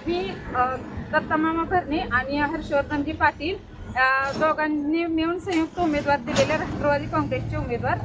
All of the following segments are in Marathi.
मी दत्तामामा भरणे आणि हर्षवर्धनजी पाटील दोघांनी मिळून संयुक्त उमेदवार दिलेले राष्ट्रवादी काँग्रेसचे उमेदवार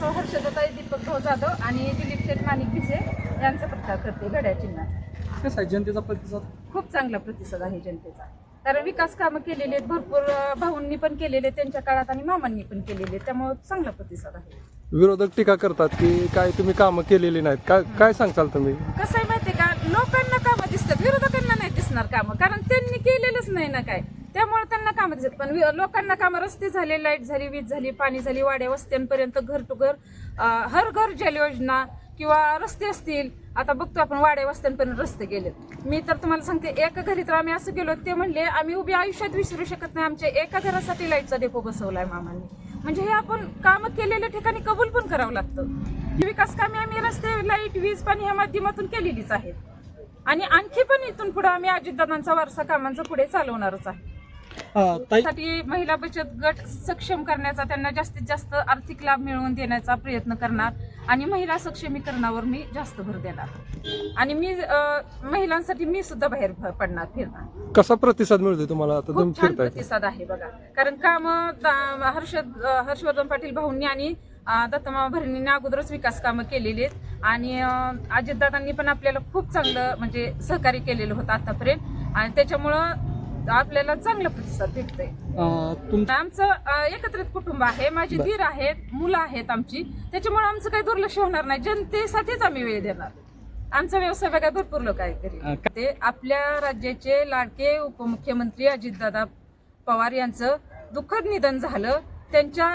सौ हर्षदाताई दीपक भाऊ जाधव आणि दिलीप शेठ माणिक भिसे यांचा प्रचार करते घड्याळ चिन्हाचा. कसं आहे जनतेचा प्रतिसाद? खूप चांगला प्रतिसाद आहे जनतेचा, कारण विकास कामं केलेली आहेत भरपूर, भाऊंनी पण केलेले त्यांच्या काळात आणि मामांनी पण केलेले, त्यामुळे चांगला प्रतिसाद आहे. विरोधक टीका करतात की काय तुम्ही कामं केलेली नाहीत, काय सांगताल तुम्ही? कसं आहे माहिती का, लोकांना कामं दिसतात, विरोधकांना नाही दिसणार कामं, कारण त्यांनी केलेलंच नाही ना काय, त्यामुळे त्यांना कामं दिसतात. पण लोकांना कामं, रस्ते झाले, लाईट झाली, वीज झाली, पाणी झाली, वाड्या वस्त्यांपर्यंत घर टू घर, हर घर जल योजना किंवा रस्ते असतील. आता बघतो आपण वाड्या वस्त्यांपर्यंत रस्ते गेलेत. मी तर तुम्हाला सांगते, एका घरी तर आम्ही असं गेलो, ते म्हणले आम्ही उभी आयुष्यात विसरू शकत नाही, आमच्या एका घरासाठी लाईटचा डेपो बसवलाय मामांनी. म्हणजे हे आपण कामं केलेल्या ठिकाणी कबूल पण करावं लागतं. ही विकास कामे आम्ही रस्ते, लाईट, वीज, पाणी ह्या माध्यमातून केलेलीच आहेत आणि आणखी पण इथून पुढे आम्ही अजितदादांचा वारसा कामांचा पुढे चालवणारच आहे. त्यासाठी महिला बचत गट सक्षम करण्याचा, त्यांना जास्तीत जास्त आर्थिक लाभ मिळवून देण्याचा प्रयत्न करणार आणि महिला सक्षमीकरणावर मी जास्त भर देणार आणि मी महिलांसाठी मी सुद्धा बाहेर पडणार, फिरणार. कसा प्रतिसाद मिळतोय तुम्हाला आता तुम्ही खूप छान फिरताय? प्रतिसाद आहे बघा, कारण काम हर्षवर्धन पाटील भाऊंनी आणि दत्तामामा भरणींनी अगोदरच विकास कामं केलेली आहेत आणि अजितदादांनी पण आपल्याला खूप चांगलं म्हणजे सहकार्य केलेलं होतं आतापर्यंत आणि त्याच्यामुळं आपल्याला चांगला प्रतिसाद भेटतोय. आमचं एकत्रित कुटुंब आहे, माझी दीर आहेत, मुलं आहेत आमची, त्याच्यामुळे आमचं काही दुर्लक्ष होणार नाही, जनतेसाठीच आम्ही वेळ देणार. आमचा व्यवसाय बघा भरपूर लोक आहेत. ते आपल्या राज्याचे लाडके उपमुख्यमंत्री अजितदादा पवार यांचं दुःखद निधन झालं. त्यांच्या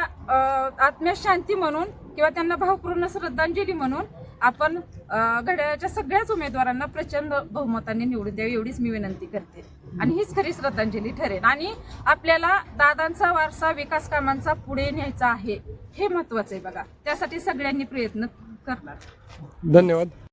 आत्म्यास शांती म्हणून किंवा त्यांना भावपूर्ण श्रद्धांजली म्हणून आपण घड्याळाच्या सगळ्याच उमेदवारांना प्रचंड बहुमताने निवडून द्यावी एवढीच मी विनंती करते आणि हीच खरी श्रद्धांजली ठरेल. आणि आपल्याला दादांचा वारसा विकास कामांचा पुढे न्यायचा आहे, हे महत्वाचं आहे बघा, त्यासाठी सगळ्यांनी प्रयत्न करणार. धन्यवाद.